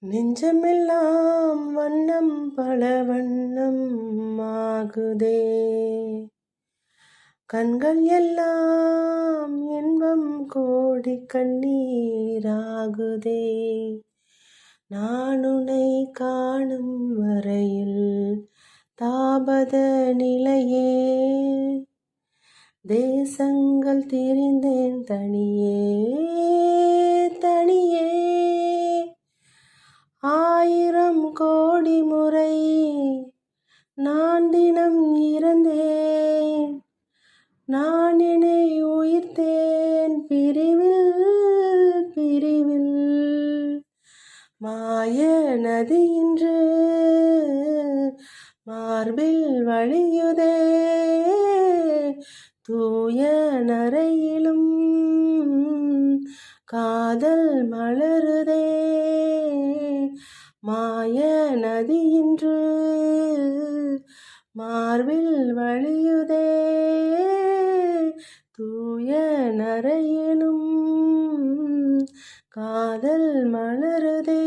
நெஞ்சமெல்லாம் வண்ணம் பல வண்ணம் ஆகுதே, கண்கள் எல்லாம் இன்பம் கோடி கண்ணீராகுதே. நான் உன்னை காணும் வரையில் தாபத நிலையே, தேசங்கள் திரிந்தேன் தனியே தனியே. 1000 கோடி முறை நான் தினம் இறந்தேன், நான் என்னை உயிர்த்தேன் பிரிவில் பிரிவில். மாய நதி இன்று மார்பில் வழியுதே, தூய நரையிலும் காதல் மலருதே. மாய நதி இன்று மார்பில் வழியுதே, தூய நரையிலும் காதல் மலருதே.